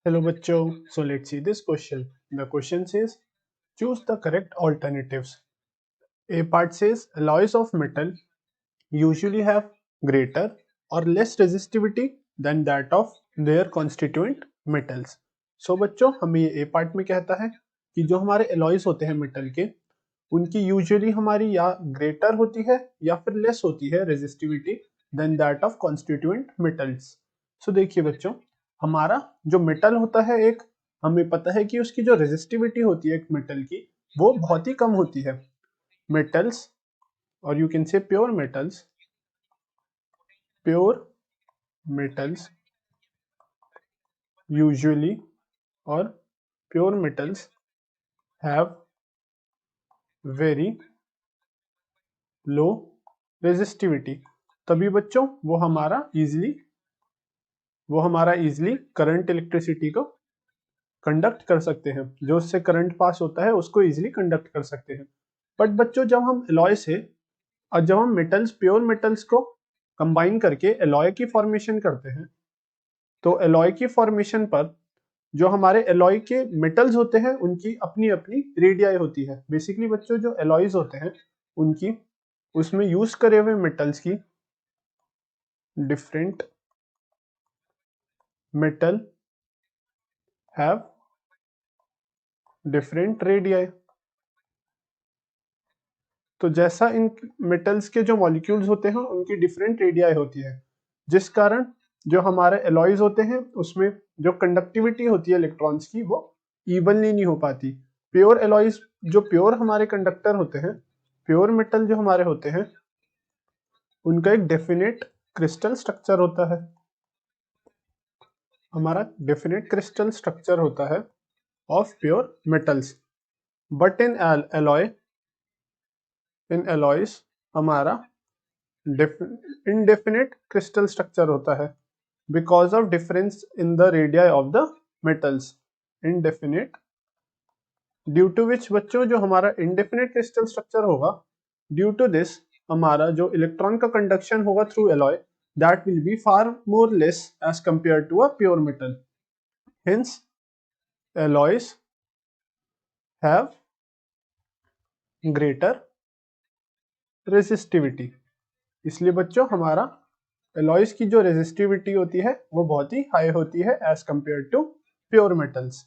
Hello बच्चों, so let's see this question. The question says choose the correct alternatives. A part says alloys of metal usually have greater or less resistivity than that of their constituent metals. So बच्चों हमें ये A part में कहता है कि जो हमारे alloys होते हैं मेटल के उनकी यूजुअली हमारी या ग्रेटर होती है या फिर लेस होती है resistivity than that of constituent metals. So देखिए बच्चों, हमारा जो मेटल होता है एक, हमें पता है कि उसकी जो रेजिस्टिविटी होती है एक मेटल की वो बहुत ही कम होती है। मेटल्स और you can say pure metals usually और pure metals have very low resistivity. तभी बच्चों वो हमारा इजीली करंट इलेक्ट्रिसिटी को कंडक्ट कर सकते हैं, जो उससे करंट पास होता है उसको इजीली कंडक्ट कर सकते हैं। बट बच्चों जब हम एलॉय से और जब हम मेटल्स प्योर मेटल्स को कंबाइन करके एलॉय की फॉर्मेशन करते हैं तो एलॉय की फॉर्मेशन पर जो हमारे एलॉय के मेटल्स होते हैं उनकी अपनी अपनी रेडियाई होती है। बेसिकली बच्चों जो एलॉयज होते हैं उनकी उसमें यूज करे हुए मेटल्स की different metal have different radii. तो जैसा इन मेटल्स के जो मॉलिक्यूल्स होते हैं उनकी डिफरेंट रेडियाई होती है, जिस कारण जो हमारे एलॉयज होते हैं उसमें जो कंडक्टिविटी होती है इलेक्ट्रॉन्स की वो इवनली नहीं हो पाती। प्योर एलॉयज जो प्योर हमारे कंडक्टर होते हैं, प्योर मेटल जो हमारे होते हैं उनका एक डेफिनेट क्रिस्टल स्ट्रक्चर होता है। हमारा डेफिनेट क्रिस्टल स्ट्रक्चर होता है of pure metals. But in alloys हमारा indefinite crystal structure होता है because of difference in the radii of the metals। indefinite, due to which बच्चों जो हमारा indefinite crystal structure होगा, due to this हमारा जो इलेक्ट्रॉन का कंडक्शन होगा through alloy that will be far more less as compared to a pure metal। hence alloys have greater resistivity। इसलिए बच्चों हमारा एलॉयज की जो रेजिस्टिविटी होती है वो बहुत ही हाई होती है as compare to pure metals.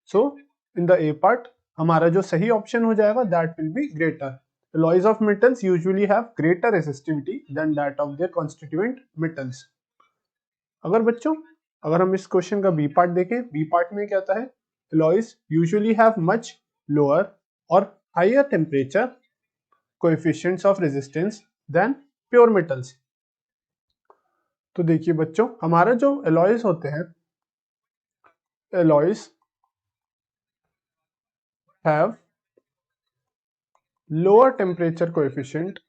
So in the A part हमारा जो सही ऑप्शन हो जाएगा that will be greater. Alloys of metals usually have greater resistivity than that of their constituent metals. अगर हम इस क्वेश्चन का बी पार्ट देखें, बी पार्ट में क्या कहता है, alloys usually have much lower और higher temperature coefficients of resistance than pure metals. तो देखिए बच्चों, हमारा जो एलॉयज होते हैं, alloys have lower temperature coefficient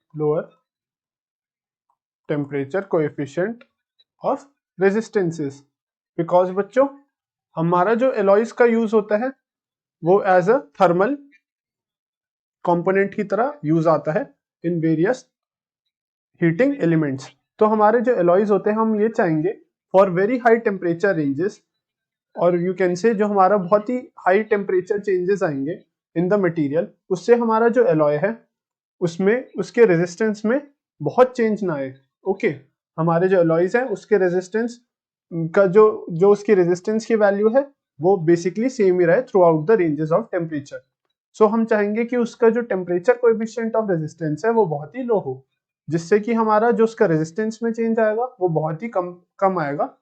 of resistances. Because बच्चों हमारा जो एलॉयज का यूज होता है वो एज अ थर्मल कंपोनेंट की तरह यूज आता है इन वेरियस हीटिंग एलिमेंट्स। तो हमारे जो एलॉयज होते हैं हम ये चाहेंगे for very high temperature ranges, और यू कैन से जो हमारा बहुत ही हाई टेम्परेचर चेंजेस आएंगे इन द मटेरियल, उससे हमारा जो एलॉय है उसमें उसके रेजिस्टेंस में बहुत चेंज ना आए। ओके, हमारे जो एलॉयज है उसके रेजिस्टेंस का जो जो उसकी रेजिस्टेंस की वैल्यू है वो बेसिकली सेम ही रहे throughout the ranges of temperature. So हम चाहेंगे कि उसका जो टेम्परेचर कोएफिशिएंट ऑफ रेजिस्टेंस है वो बहुत ही लो हो, जिससे कि हमारा जो उसका रेजिस्टेंस में चेंज आएगा वो बहुत ही कम कम आएगा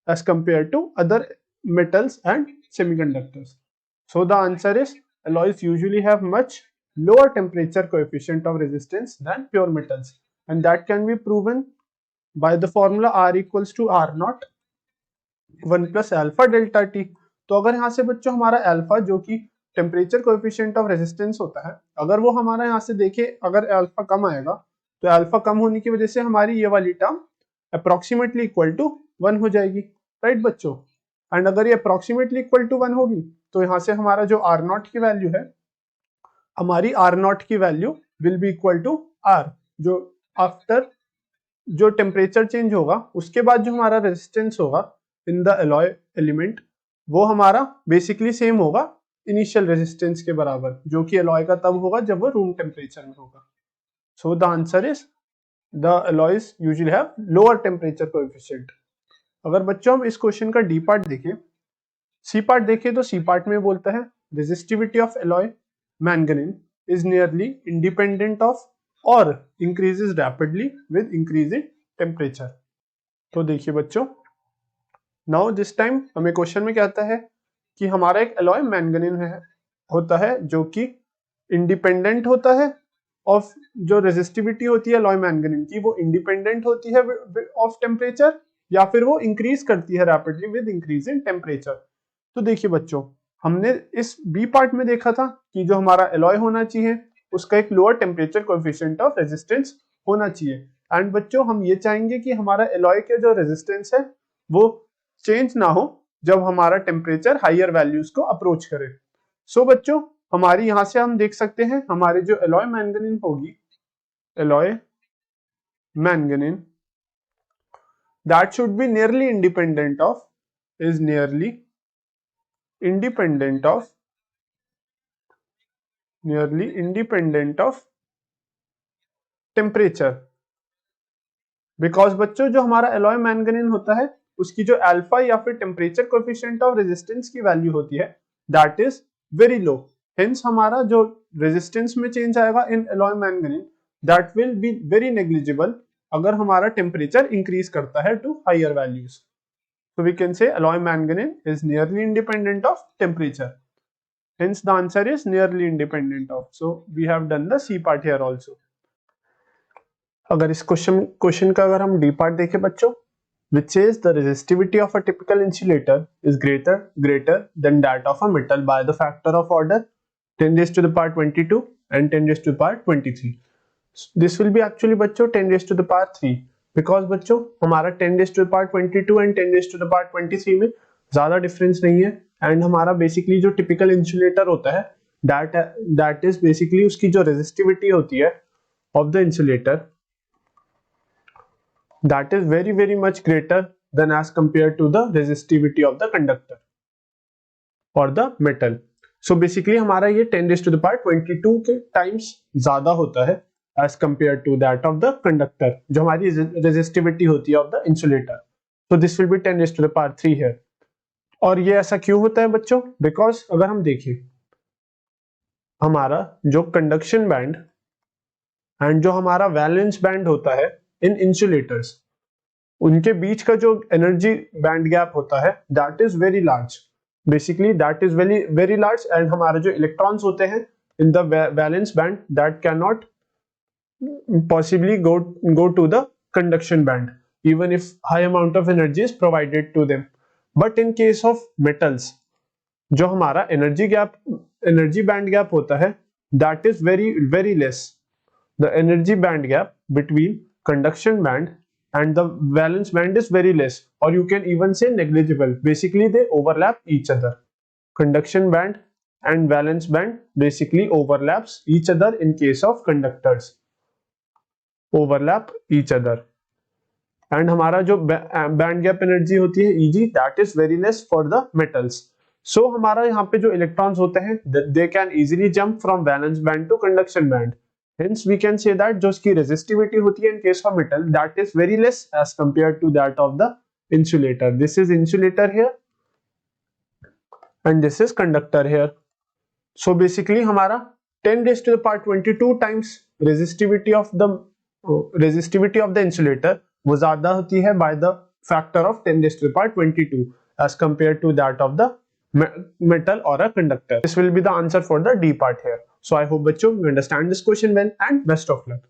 as compare to other metals and semiconductors। So the answer is alloys usually have much lower temperature coefficient of resistance than pure metals, and that can be proven by the formula R equals to R naught 1 plus alpha delta T। तो अगर यहाँ से बच्चों हमारा alpha जो कि temperature coefficient of resistance होता है, अगर वो हमारा यहाँ से देखे अगर अल्फा कम आएगा तो अल्फा कम होने की वजह से हमारी ये वाली टर्म अप्रोक्सीमेटली इक्वल टू 1 हो जाएगी, राइट बच्चों। एंड अगर ये अप्रोक्सीमेटली इक्वल टू 1 होगी तो यहाँ से हमारा जो आर नॉट की वैल्यू है, हमारी आर नॉट की value will be equal to R, जो आफ्टर जो टेम्परेचर चेंज होगा उसके बाद जो हमारा रेजिस्टेंस होगा इन द एलॉय एलिमेंट वो हमारा बेसिकली सेम होगा इनिशियल रेजिस्टेंस के बराबर, जो कि एलॉय का तब होगा जब वो रूम टेम्परेचर में होगा। So the answer is the alloys usually have lower temperature coefficient. अगर बच्चों हम इस क्वेश्चन का डी पार्ट देखें, सी पार्ट देखें, तो सी पार्ट में बोलता है resistivity of alloy manganese is nearly independent of or increases rapidly with increasing temperature। तो देखिए बच्चों, नाउ दिस टाइम हमें क्वेश्चन में क्या आता है कि हमारा एक एलॉय मैंगनीज है होता है जो कि इंडिपेंडेंट होता है ऑफ, जो रेजिस्टिविटी होती है एलॉय मैंगनीज की वो इंडिपेंडेंट होती है ऑफ टेम्परेचर, या फिर वो इंक्रीज करती है rapidly with increase in temperature. तो देखिए बच्चों, हमने इस बी पार्ट में देखा था कि जो हमारा एलॉय होना चाहिए उसका एक lower temperature coefficient of resistance होना चाहिए। एंड बच्चों हम ये चाहेंगे कि हमारा एलॉय के जो रेजिस्टेंस है वो चेंज ना हो जब हमारा टेम्परेचर हायर वैल्यूज को अप्रोच करे। सो बच्चों, हमारी यहां से हम देख सकते हैं हमारे जो एलॉय मैंगनीज होगी, alloy manganese that should be nearly independent of, is nearly independent of temperature. Because बच्चों जो हमारा एलॉय मैंगनीज होता है उसकी जो अल्फा या फिर टेम्परेचर कोएफिशिएंट ऑफ रेजिस्टेंस की वैल्यू होती है that is very low. Hence हमारा जो रेजिस्टेंस में चेंज आएगा in alloy manganese that will be very negligible अगर हमारा टेम्परेचर इंक्रीज करता है to higher values. So we can say alloy manganese is nearly independent of temperature. Hence the answer is nearly independent of. So we have done the C part here also. अगर इस question का अगर हम D part देखें बच्चों, which says the resistivity of a typical insulator is greater than that of a metal by the factor of order 10 raised to the power 22 and 10 raised to the power 23. This will be actually बच्चों 10 raised to the power 3, because बच्चों हमारा 10 raised to the power 22 and 10 raised to the power 23 में ज्यादा difference नहीं है। And हमारा basically जो typical insulator होता है दैट इज बेसिकली उसकी जो रेजिस्टिविटी होती है of the insulator that is very very much greater than as compare to the resistivity of the conductor और द मेटल। सो बेसिकली हमारा ये 10 raised to the power 22 के टाइम्स ज्यादा होता है as compared to that of the conductor, जो हमारी resistivity होती है of the insulator. So this will be 10 raised to the power 3 here. और ये ऐसा क्यों होता है बच्चों? Because अगर हम देखें हमारा जो कंडक्शन बैंड एंड जो हमारा वैलेंस बैंड होता है इन इंसुलेटर्स, उनके बीच का जो एनर्जी बैंड गैप होता है that is very large. Basically that is very very large and हमारे जो इलेक्ट्रॉन्स होते हैं in the valence band that can not possibly go to the conduction band even if high amount of energy is provided to them. But in case of metals, जो हमारा energy band gap होता है that is very very less. The energy band gap between conduction band and the valence band is very less, or you can even say negligible. Basically they overlap each other. Conduction band and valence band basically overlaps each other in case of conductors. Overlap each other and हमारा जो band gap energy होती है Eg that is very less for the metals. So हमारा यहाँ पे जो electrons होते हैं they can easily jump from valence band to conduction band. Hence we can say that जो इसकी रेजिस्टिविटी होती है in case of metal that is very less as compare to that of the insulator. This is insulator here and this is conductor here. So basically हमारा 10 raised to the power 22 times resistivity of the insulator वो ज्यादा होती है by the factor of 10 raised to the power 22 as compared to that of the metal or a conductor. This will be the answer for the D part here. So I hope bachcho you understand this question well and best of luck.